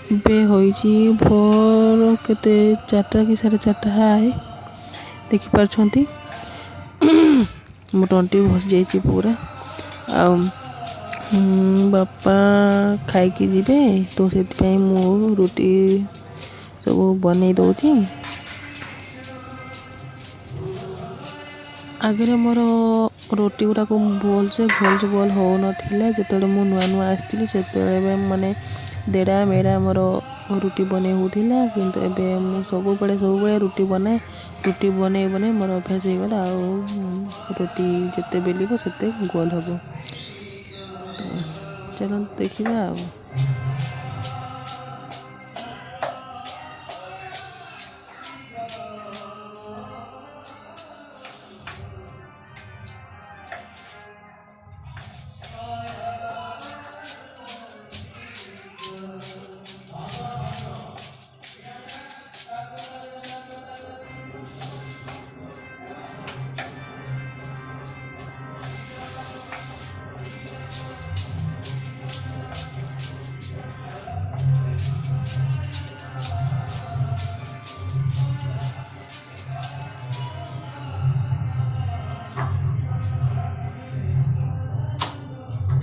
ଏବେ ହୋଇଛି ଭୋର କେତେ 4ଟା କି 4:30 ହାଏ ଦେଖିପାରୁଛନ୍ତି। ମୋ ତଣ୍ଟି ବସି ଯାଇଛି ପୁରା। ଆଉ ବାପା ଖାଇକି ଯିବେ ତ ସେଥିପାଇଁ ମୁଁ ରୁଟି ସବୁ ବନେଇ ଦେଉଛି। ଆଗରେ ମୋର ରୁଟି ଗୁଡ଼ାକ ଭଲସେ ଗୋଲ ହେଉନଥିଲା। ଯେତେବେଳେ ମୁଁ ନୂଆ ଆସିଥିଲି ସେତେବେଳେ ମାନେ ଦେଢ଼ା ମେଢ଼ା ମୋର ରୁଟି ବନେଇ ହେଉଥିଲା। କିନ୍ତୁ ଏବେ ମୁଁ ସବୁବେଳେ ରୁଟି ବନେଇ ମୋର ଅଭ୍ୟାସ ହେଇଗଲା। ଆଉ ରୁଟି ଯେତେ ବେଲିବ ସେତେ ଗୋଲ ହେବ। ଚାଲନ୍ତୁ ଦେଖିବା ଆଉ।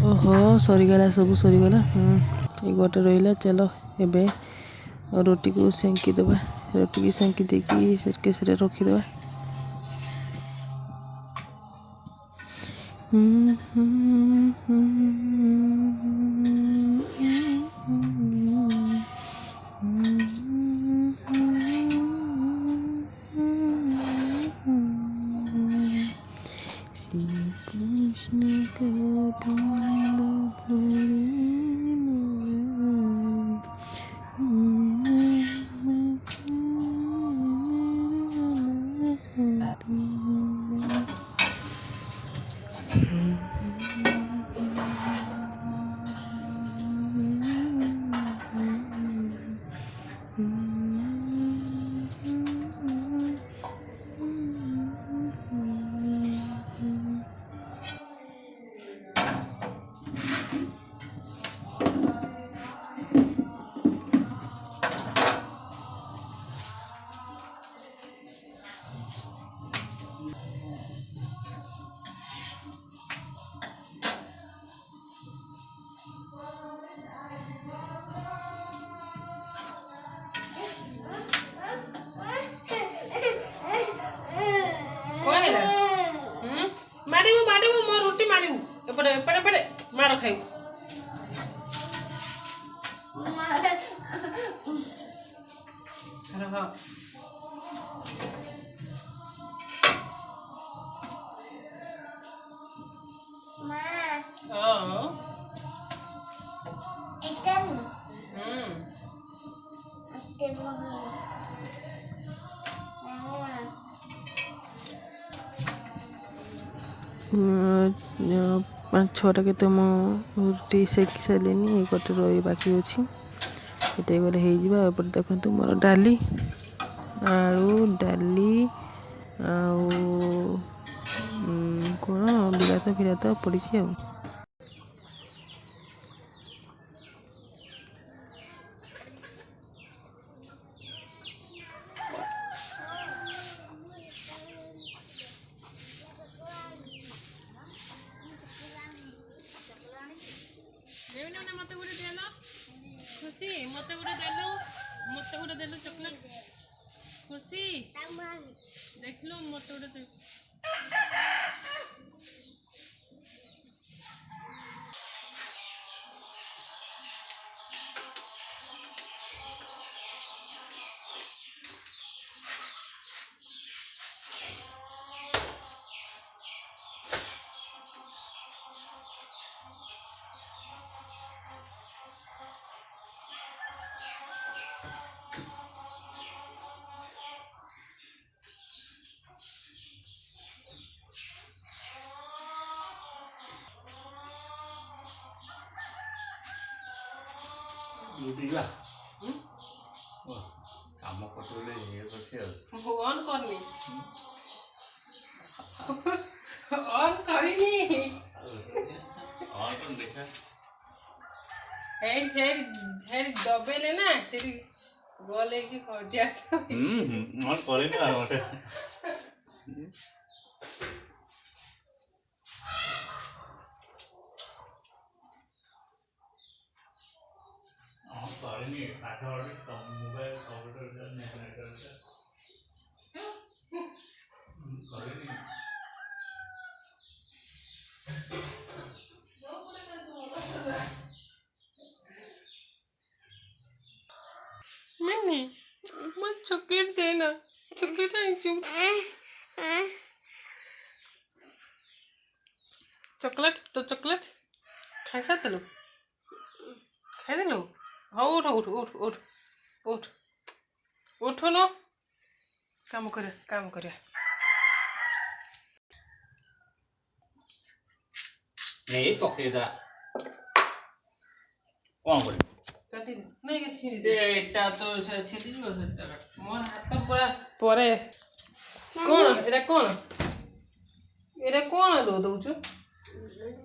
ଓହୋ ସରିଗଲା, ସବୁ ସରିଗଲା। ଏ ଗୋଟେ ରହିଲା। ଚାଲ ଏବେ ରୁଟିକୁ ସେଙ୍କି ଦେବା। ରୁଟିକୁ ସେଙ୍କି ଦେଇକି କେସରେ ରଖିଦେବା। ମାଡ଼ିବୁ ମୋ ରୁଟି ମାଡ଼ିବୁ। ଏପଟେ ମାଡ଼ ଖାଇବୁ। ପାଞ୍ଚ ଛଅଟା କେତେ ମୁଁ ରୁଟି ସେକି ସାରିଲିନି। ଏଇ ଗୋଟେ ରହି ବାକି ଅଛି। ଏଇଟା ଗଲେ ହେଇଯିବ। ଏପଟେ ଦେଖନ୍ତୁ ମୋର ଡାଲି, ଆଳୁ ଡାଲି ଆଉ କ'ଣ ବିଲାତ ପଡ଼ିଛି ଆଉ। ମତେ ଗୋଟେ ଦେଲ ଖୁସି, ମତେ ଗୋଟେ ଦେଲୁ ଚକୋଲେଟ ଖୁସି, ଦେଖିଲୁ ମତେ ଗୋଟେ କାମ କରୁଥିଲେ ଇଏ କରୁଛି ଆଉ ଅନ୍ କରିନି ଅନ୍ କରିନି ଦେଖା हेड हेड हेड दबेले ना सेठी गले कि खदियास मन करेनि आ मते करेनि पाठ मोबाइल कंप्यूटर नेट करेनि मिनी मन चॉकलेट देना चॉकलेट आई चॉकलेट तो चॉकलेट खाइसा तलु खाइ देलु हौ उठ उठ उठ उठ उठ उठ न काम करे नहीं पकेदा कौन करे काटी दे नहीं के छीनी जे एटा तो से छेदी जो सेटा मोर हाथ पूरा परे एरा कोन रो दउछु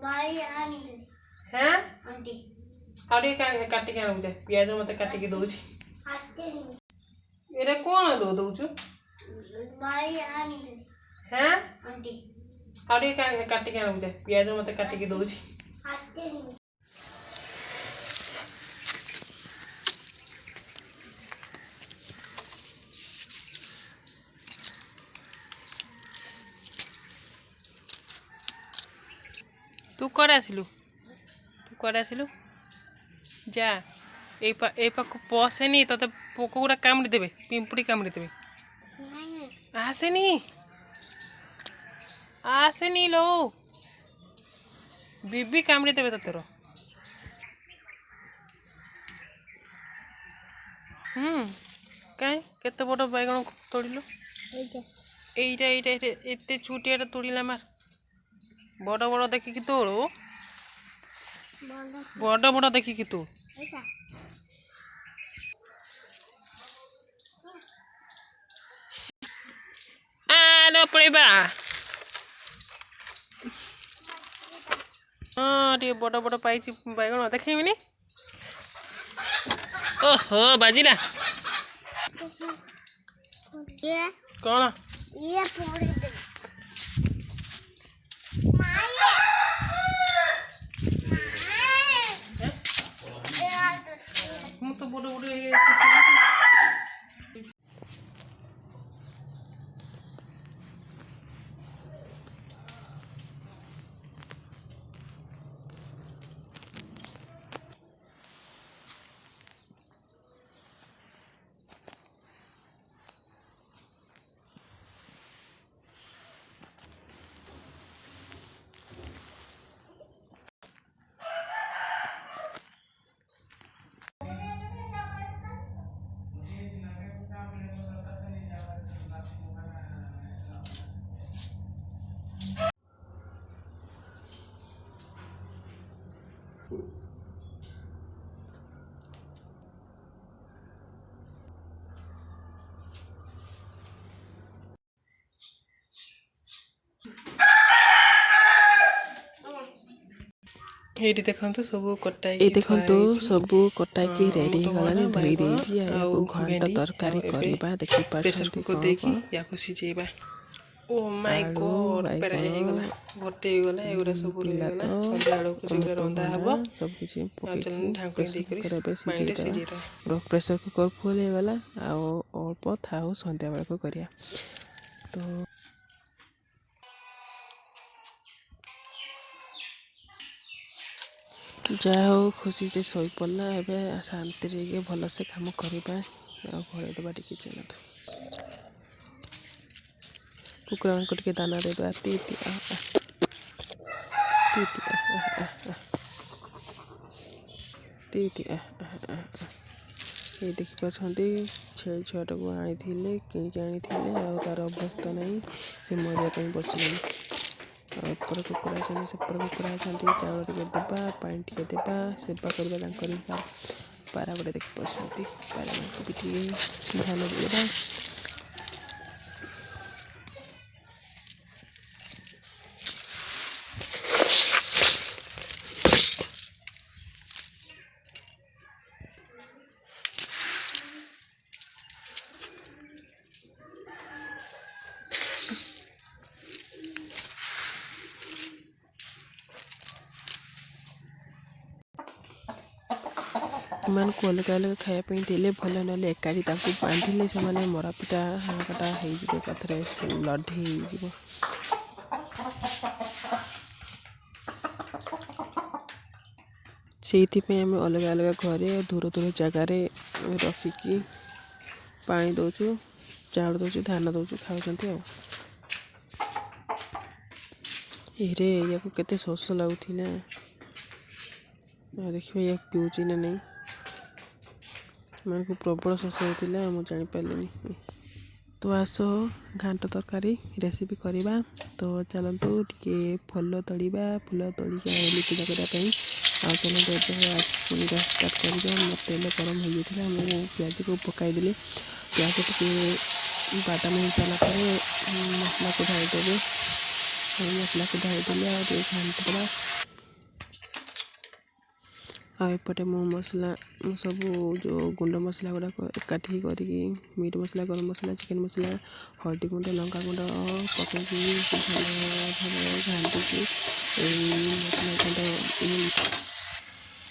भाई आनी हैं आंटी आडी काटी के आउ जा प्याज मते काटी के दउछि आते एरा कोन रो दउछु भाई आनी हैं आंटी आडी काटी के आउ जा प्याज मते काटी के दउछि आते तू कुआडे आसिलु जा ए पाख पसेनी तते पोक गुड़ा कामुड़ी देबे पिंपुड़ी कामुड़ी देबे आसेनी लो बीबी कामुड़ी देबे ततेरो काई केते बड़ बैगण तोड़िलु एइटा एते छुटियाटा तोड़िला मार बड़ देखिकी तोड़ बड़ देखिकी तू आलो पड़ेबा हाँ टे बड़ पाई बैगण देखी ओहो बाजिला ये कौन ये पूरी दे मु तो बड़ एठी देखंतु सब कटाई ए देखंतु सब कटाई रेडी गलानी धोई देछि आ घंटा तरकारी करबा देखि प्रेशर पाछंती कुकर देखि या को सिजेबा ओ माय गॉड पेरा हे गला भट्टे हे गला एगुरा सब रे गला सब लाडो को सिगरा रंदा हबो सब किछि चलन ढांकुनी दे करी माइंड सिजेरा प्रेशर कुकर फुल हे गला आ अल्प थाउ संध्या बेला को करिया तो जाओ खुशी से सोई पड़ला एबे शांति रे भल से काम करबा आ घरे दबा टिके चला कुकुरा को टिके दाना देबा ती ये देखि पछंती छे छटा को आनी थिले कि जानी थिले आ तार अवस्था नहीं से मरिया कहीं बसले पर कुकुरा छन से पर कुकुरा छन चावल टिके देबा पानी टिके देबा सेवा करबा तांकर पारा बड़े देख पछंती पारा को पिटी ध्यान देबा ଏମାନଙ୍କୁ ଅଲଗା ଅଲଗା ଖାଇବା ପାଇଁ ଦେଲେ ଭଲ, ନହେଲେ ଏକାଠି ତାଙ୍କୁ ବାନ୍ଧିଲେ ସେମାନେ ମରାପିଟା ହାଣକାଟା ହେଇଯିବେ, ଏକାଥରେ ଲଢ଼େଇ ହେଇଯିବ। ସେଇଥିପାଇଁ ଆମେ ଅଲଗା ଅଲଗା ଘରେ ଦୂର ଦୂର ଜାଗାରେ ରଖିକି ପାଣି ଦେଉଛୁ, ଚାଉଳ ଦେଉଛୁ, ଧାନ ଦେଉଛୁ, ଖାଉଛନ୍ତି ଆଉ। ଏରେ ୟାକୁ କେତେ ଶୋଷ ଲାଗୁଥିଲା, ଦେଖିବା ୟା ପିଉଛି ନା ନାହିଁ। ଏମାନଙ୍କୁ ପ୍ରବଳ ଶୋଷ ହେଉଥିଲା, ମୁଁ ଜାଣିପାରିଲିନି। ତ ଆସ ଘାଣ୍ଟ ତରକାରୀ ରେସିପି କରିବା। ତ ଚାଲନ୍ତୁ ଟିକେ ଫୁଲ ତୋଳିବା, ଫୁଲ ତୋଳିକି ଆଣିଲି ପୂଜା କରିବା ପାଇଁ। ଆଉ ଚାଲନ୍ତୁ ଏବେ ପୁଣି ଗ୍ୟାସ୍ ଷ୍ଟାର୍ଟ କରିବା। ମୋ ତେଲ ଗରମ ହୋଇଯାଇଥିଲା, ମୁଁ ପିଆଜକୁ ପକାଇଦେଲି। ପିଆଜ ଟିକେ ବାଦାମ ହେଇସାରିଲା ପରେ ମସଲାକୁ ଢାଳିଦେବେ। ମସଲାକୁ ଢାଳିଦେଲେ ଆଉ ଟିକେ ଘାଣ୍ଟିଦେବା। ଆଉ ଏପଟେ ମୁଁ ସବୁ ଯେଉଁ ଗୁଣ୍ଡ ମସଲା ଗୁଡ଼ାକ ଏକାଠି କରିକି ମିଟ୍ ମସଲା, ଗରମ ମସଲା, ଚିକେନ୍ ମସଲା, ହଳଦୀ ଗୁଣ୍ଡ, ଲଙ୍କା ଗୁଣ୍ଡ ପକାଇକି ଭଲ ଭାବରେ ଘାଣ୍ଟିକି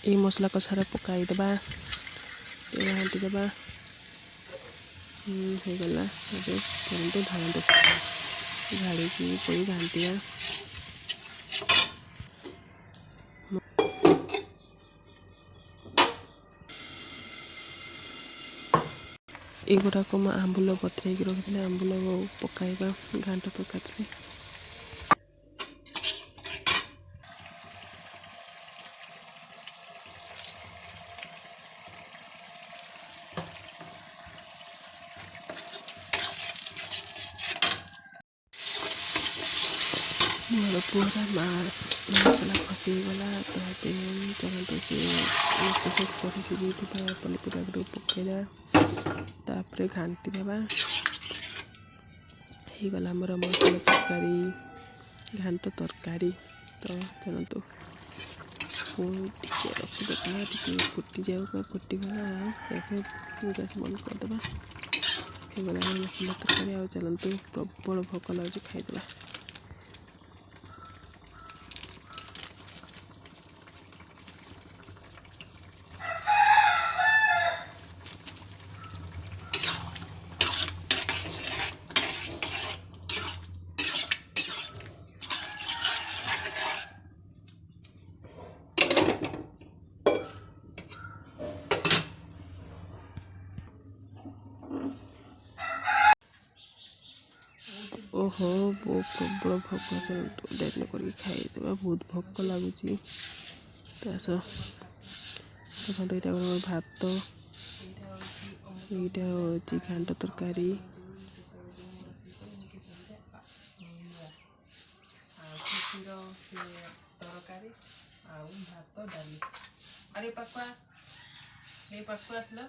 ଏଇ ମସଲା କଷାରେ ପକାଇଦେବା, ଟିକେ ଘାଣ୍ଟିଦେବା। ହେଇଗଲା। ଏବେ ଚାଲନ୍ତୁ ଢାଳନ୍ତୁ, ଢାଳିକି ପୁଣି ଘାଣ୍ଟିବା। ଏଗୁଡ଼ାକ ମୁଁ ଆମ୍ବୁଲ ବତୁରେଇକି ରଖିଥିଲି, ଆମ୍ବୁଲ ପକାଇବା ଘାଣ୍ଟ ତରକାରୀରେ। ମୋର ପୁରା ମସଲା କଷି ହେଇଗଲା। ତ ଏବେ ଚାଲନ୍ତୁ ସେ କରି ସିଝେଇଥିବା ପନିପରିବା ଗୁଡ଼ିକୁ ପକାଇଦେବା, ତାପରେ ଘାଣ୍ଟି ଦେବା। ହେଇଗଲା ଆମର ମସଲା ତରକାରୀ, ଘାଣ୍ଟ ତରକାରୀ। ତ ଚାଲନ୍ତୁ ପୁଣି ଟିକେ ରଖିଦେବା, ଟିକେ ଫୁଟିଯାଉ। ଫୁଟିଗଲା, ଏବେ ଗ୍ୟାସ୍ ବନ୍ଦ କରିଦେବା। ହେଇଗଲା ଆମର ମସଲା ତରକାରୀ। ଆଉ ଚାଲନ୍ତୁ, ପ୍ରବଳ ଭୋକ ଲାଗୁଛି, ଖାଇଦେବା। ଓହୋ, ପ୍ରବଳ ଭୋକ। ଚାଲନ୍ତୁ ଡେରି କରିକି ଖାଇଦେବା, ବହୁତ ଭୋକ ଲାଗୁଛି। ତ ଆସ ଦେଖନ୍ତୁ, ଏଇଟା ଆମର ଭାତ, ଏଇଟା ହେଉଛି ଘାଣ୍ଟ ତରକାରୀ, ତରକାରୀ ଆଉ ଭାତ, ଡାଲି। ଆରେ ପାଖୁଆ ଆସିଲ,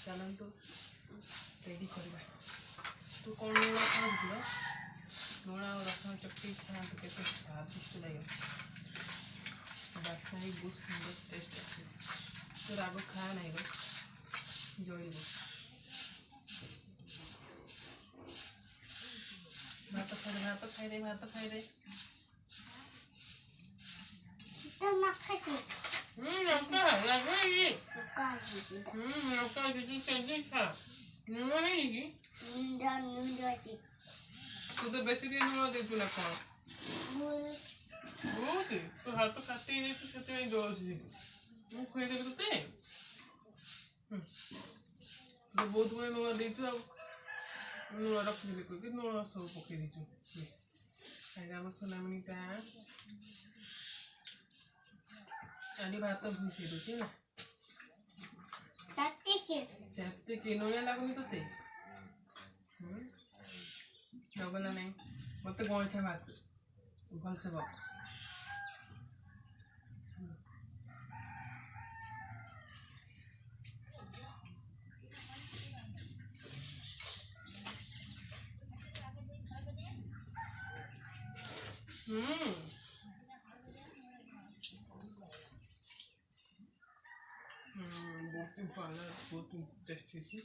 ଚାଲନ୍ତୁ ରେଡ଼ି କରିବା। ତୁ କ'ଣ ଲୁଣ ଖାଉଥିଲ? ଲୁଣ ଆଉ ରସୁଣ ଚକଟି ଖାଆନ୍ତୁ, କେତେ ସ୍ୱାଦିଷ୍ଟ ଲାଗିବ। ବାସ୍ନା ବି ବହୁତ ସୁନ୍ଦର ଟେଷ୍ଟ ଆସିବ। ତୁ ରାଗ ଖା ନାହିଁ ର, ଜଳିବ। ଭାତ ଖାଇଦେ। ଲଙ୍କା ଲାଗେନି। ଲଙ୍କା କେଜି ଖା, ଲୁଣ ହେଇକି ତୁ ତ ବେଶୀ ଟିକେ ଲୁଣ ଦେଇଛୁ ନା କ'ଣ? ବହୁତ ତୁ ହାତ କାଟି ହେଇଯାଇଛୁ, ସେଥିପାଇଁ ଜଳୁଛି ସେଠି। ମୁଁ ଖୁଆଇଦେବି ତୋତେ। ତୁ ବହୁତ ଗୁଣେ ଲୁଣ ଦେଇଛୁ, ଆଉ ଲୁଣ ରଖିଦେବି କହିକି ଲୁଣ ସବୁ ପକେଇ ଦେଇଛୁ। ଖାଇଦେ ଆମ ସୁନାମଣିଟା। ଚାଲି ଭାତ ମିଶେଇ ଦଉଛି ହେଲା। ଚାତିକି ଲୁଣିଆ ଲାଗୁନି ତୋତେ? ଡବଲା ନାହିଁ, ମତେ ଗଇଁଠା ମାର, ଭଲସେ ବସ। ବହୁତ ଟେଷ୍ଟି ଅଛି।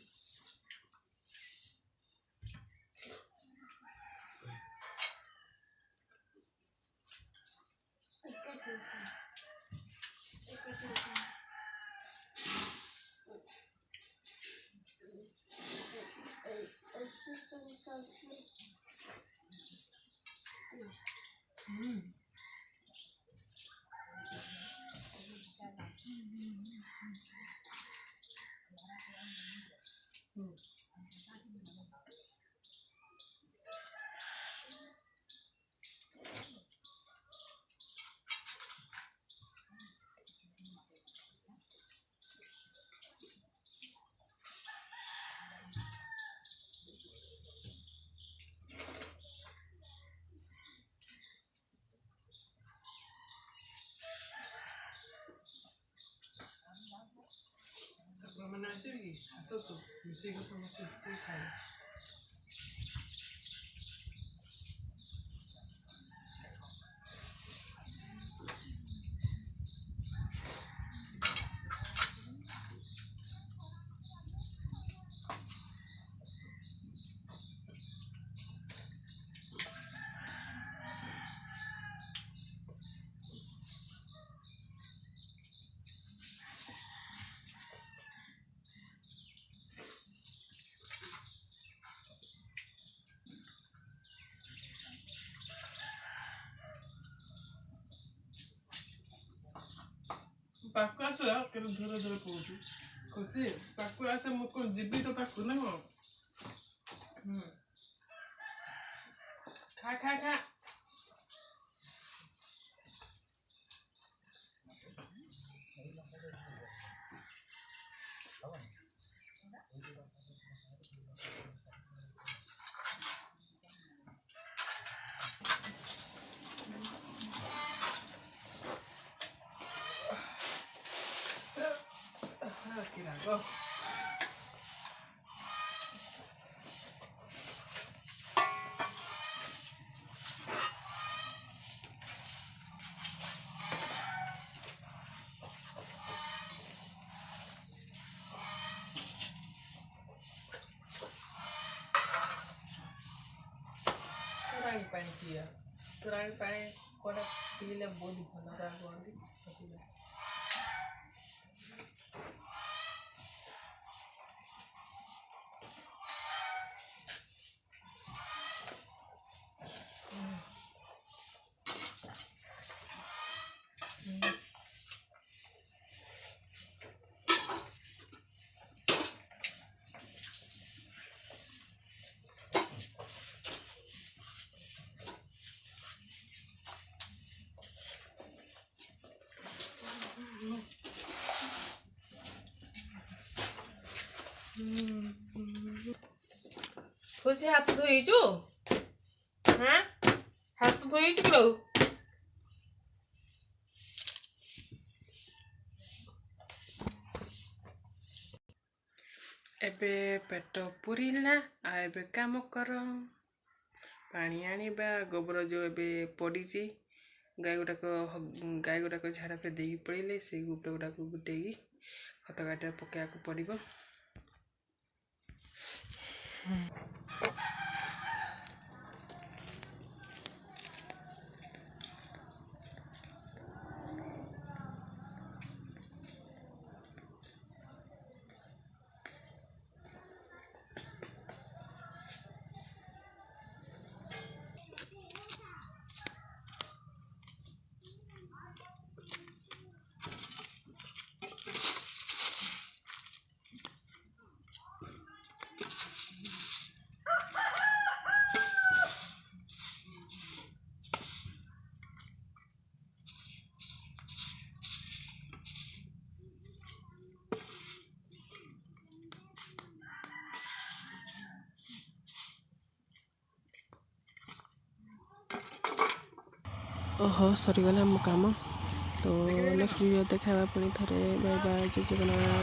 ଆସିବି ଆସ ତୁ ମିଶିକି ସମସ୍ତେ ମିଶିକି ଖାଇବା। ପାଖକୁ ଆସିଲା କେତେ ଧୀରେ ଧୀରେ କହୁଛୁ ଖୁସି ପାଖକୁ ଆସେ ମୁଁ କଣ ଯିବି ତ ପାଖକୁ ନା କଣ ଖା ଖା ଖା କି ରାଗ ତୋରାଣି ପାଣି ପିଇବା ତୋରାଣି ପାଣି କୋଉଟା ପିଇଲେ ବହୁତ ଭଲ କୁହନ୍ତି ସେଥିପାଇଁ खुशी हाथ धोईचु हाँ हाथ धोईचु कि रहू एबे पेट पुरिला आ एबे काम कर पानी आनिबा गोबर जो एबे पड़ी गाय गुड़ाक झाड़ा पे देकी पड़े से गोबर गुड़ाक गोटे खत गाड़े पकड़ा पड़ो ओहो सरीगला मो काम तो नेक्स्ट वीडियो देखा पुणी थे बाय बाय जय जगन्नाथ।